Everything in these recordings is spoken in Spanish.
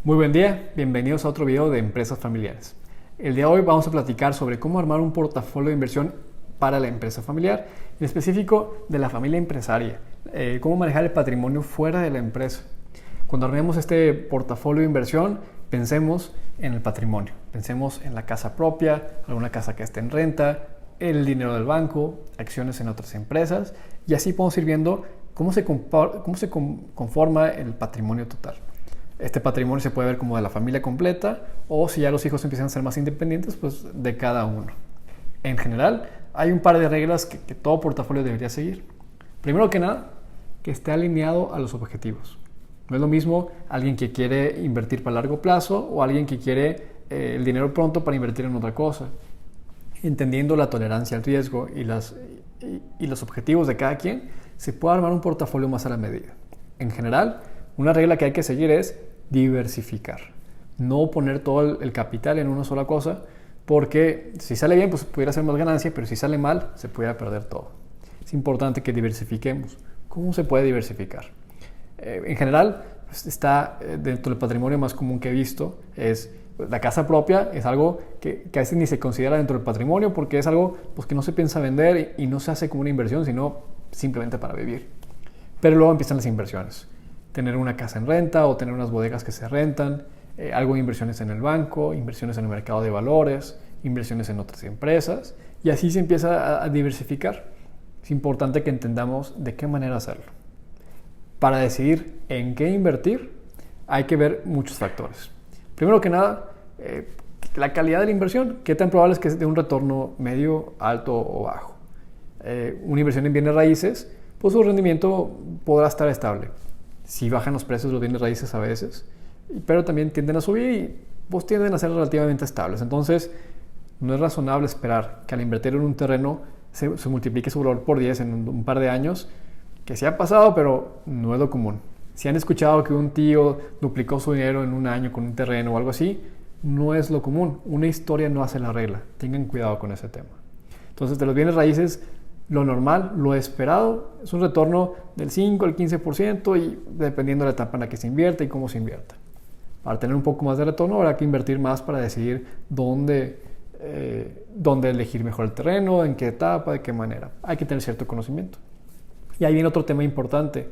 Muy buen día, bienvenidos a otro video de Empresas Familiares. El día de hoy vamos a platicar sobre cómo armar un portafolio de inversión para la empresa familiar, en específico de la familia empresaria, cómo manejar el patrimonio fuera de la empresa. Cuando armemos este portafolio de inversión, pensemos en el patrimonio, pensemos en la casa propia, alguna casa que esté en renta, el dinero del banco, acciones en otras empresas, y así podemos ir viendo cómo se conforma el patrimonio total. Este patrimonio se puede ver como de la familia completa o si ya los hijos empiezan a ser más independientes, pues de cada uno. En general, hay un par de reglas que todo portafolio debería seguir. Primero que nada, que esté alineado a los objetivos. No es lo mismo alguien que quiere invertir para largo plazo o alguien que quiere el dinero pronto para invertir en otra cosa. Entendiendo la tolerancia al riesgo y los objetivos de cada quien, se puede armar un portafolio más a la medida. En general, una regla que hay que seguir es diversificar. No poner todo el capital en una sola cosa, porque si sale bien, pues pudiera ser más ganancia, pero si sale mal, se pudiera perder todo. Es importante que diversifiquemos. ¿Cómo se puede diversificar? En general, pues está dentro del patrimonio más común que he visto, es la casa propia. Es algo que a veces ni se considera dentro del patrimonio, porque es algo pues, que no se piensa vender y no se hace como una inversión, sino simplemente para vivir. Pero luego empiezan las inversiones. Tener una casa en renta o tener unas bodegas que se rentan, algo de inversiones en el banco, inversiones en el mercado de valores, inversiones en otras empresas, y así se empieza a diversificar. Es importante que entendamos de qué manera hacerlo. Para decidir en qué invertir, hay que ver muchos factores. Primero que nada, la calidad de la inversión. ¿Qué tan probable es que dé un retorno medio, alto o bajo? Una inversión en bienes raíces, pues su rendimiento podrá estar estable. Si bajan los precios de los bienes raíces a veces, pero también tienden a subir y pues tienden a ser relativamente estables. Entonces, no es razonable esperar que al invertir en un terreno se multiplique su valor por 10 en un par de años, que sí ha pasado, pero no es lo común. Si han escuchado que un tío duplicó su dinero en un año con un terreno o algo así, no es lo común. Una historia no hace la regla. Tengan cuidado con ese tema. Entonces, de los bienes raíces, lo normal, lo esperado, es un retorno del 5 al 15% y dependiendo de la etapa en la que se invierta y cómo se invierta. Para tener un poco más de retorno habrá que invertir más para decidir dónde elegir mejor el terreno, en qué etapa, de qué manera. Hay que tener cierto conocimiento. Y ahí viene otro tema importante.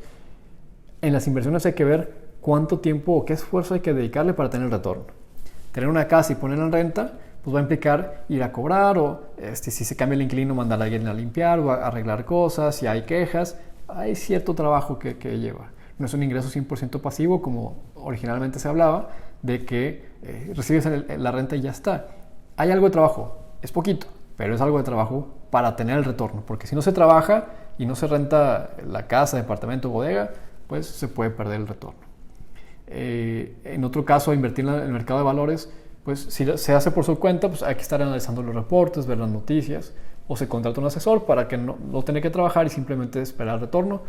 En las inversiones hay que ver cuánto tiempo o qué esfuerzo hay que dedicarle para tener el retorno. Tener una casa y ponerla en renta pues va a implicar ir a cobrar o si se cambia el inquilino mandar a alguien a limpiar o a arreglar cosas, si hay quejas, hay cierto trabajo que lleva. No es un ingreso 100% pasivo como originalmente se hablaba, de que recibes la renta y ya está. Hay algo de trabajo, es poquito, pero es algo de trabajo para tener el retorno, porque si no se trabaja y no se renta la casa, departamento o bodega, pues se puede perder el retorno. En otro caso, invertir en el mercado de valores, pues si se hace por su cuenta, pues hay que estar analizando los reportes, ver las noticias, o se contrata un asesor para que no tenga que trabajar y simplemente esperar el retorno.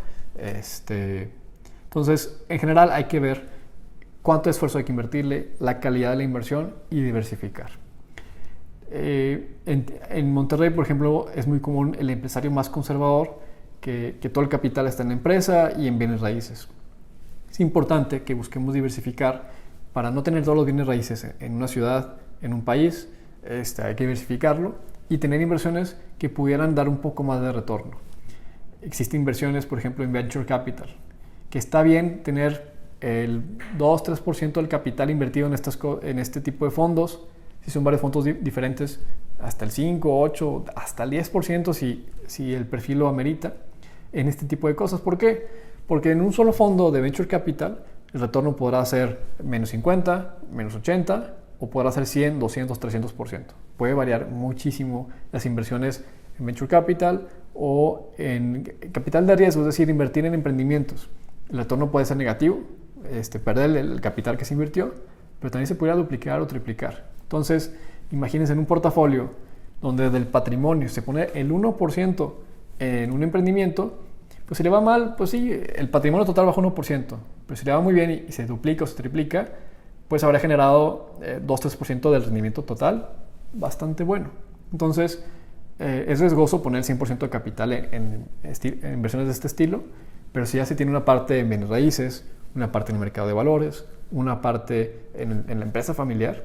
Entonces, en general hay que ver cuánto esfuerzo hay que invertirle, la calidad de la inversión y diversificar. En Monterrey, por ejemplo, es muy común el empresario más conservador, que todo el capital está en la empresa y en bienes raíces. Es importante que busquemos diversificar para no tener todos los bienes raíces en una ciudad, en un país. Hay que diversificarlo y tener inversiones que pudieran dar un poco más de retorno. Existen inversiones, por ejemplo, en Venture Capital, que está bien tener el 2-3% del capital invertido en este tipo de fondos. Si son varios fondos diferentes, hasta el 5, 8, hasta el 10% si el perfil lo amerita en este tipo de cosas. ¿Por qué? Porque en un solo fondo de Venture Capital el retorno podrá ser menos 50, menos 80 o podrá ser 100, 200, 300%. Puede variar muchísimo las inversiones en Venture Capital o en capital de riesgo, es decir, invertir en emprendimientos. El retorno puede ser negativo, perder el capital que se invirtió, pero también se podría duplicar o triplicar. Entonces, imagínense en un portafolio donde del patrimonio se pone el 1% en un emprendimiento, pues si le va mal, pues sí, el patrimonio total baja 1%, pero si le va muy bien y se duplica o se triplica, pues habrá generado 2-3% del rendimiento total, bastante bueno. Entonces, es riesgoso poner el 100% de capital en inversiones de este estilo, pero si ya se tiene una parte en bienes raíces, una parte en el mercado de valores, una parte en la empresa familiar.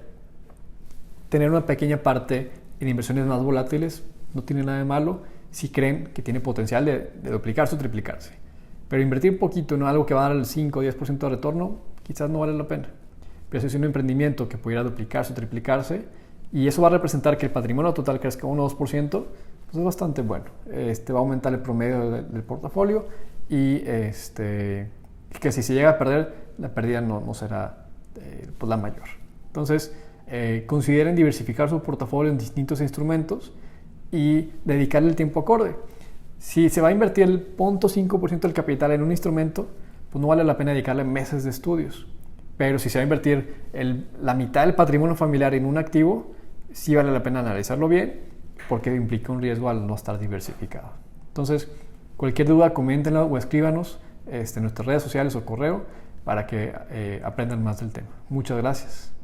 Tener una pequeña parte en inversiones más volátiles no tiene nada de malo si creen que tiene potencial de duplicarse o triplicarse. Pero invertir poquito en algo que va a dar el 5 o 10% de retorno quizás no vale la pena. Pero si es un emprendimiento que pudiera duplicarse o triplicarse y eso va a representar que el patrimonio total crezca 1 o 2%, pues es bastante bueno. Va a aumentar el promedio del portafolio y que si se llega a perder, la pérdida no será pues la mayor. Entonces, consideren diversificar su portafolio en distintos instrumentos y dedicarle el tiempo acorde. Si se va a invertir el 0.5% del capital en un instrumento, pues no vale la pena dedicarle meses de estudios. Pero si se va a invertir la mitad del patrimonio familiar en un activo, sí vale la pena analizarlo bien porque implica un riesgo al no estar diversificado. Entonces, cualquier duda, coméntenla o escríbanos en nuestras redes sociales o correo para que aprendan más del tema. Muchas gracias.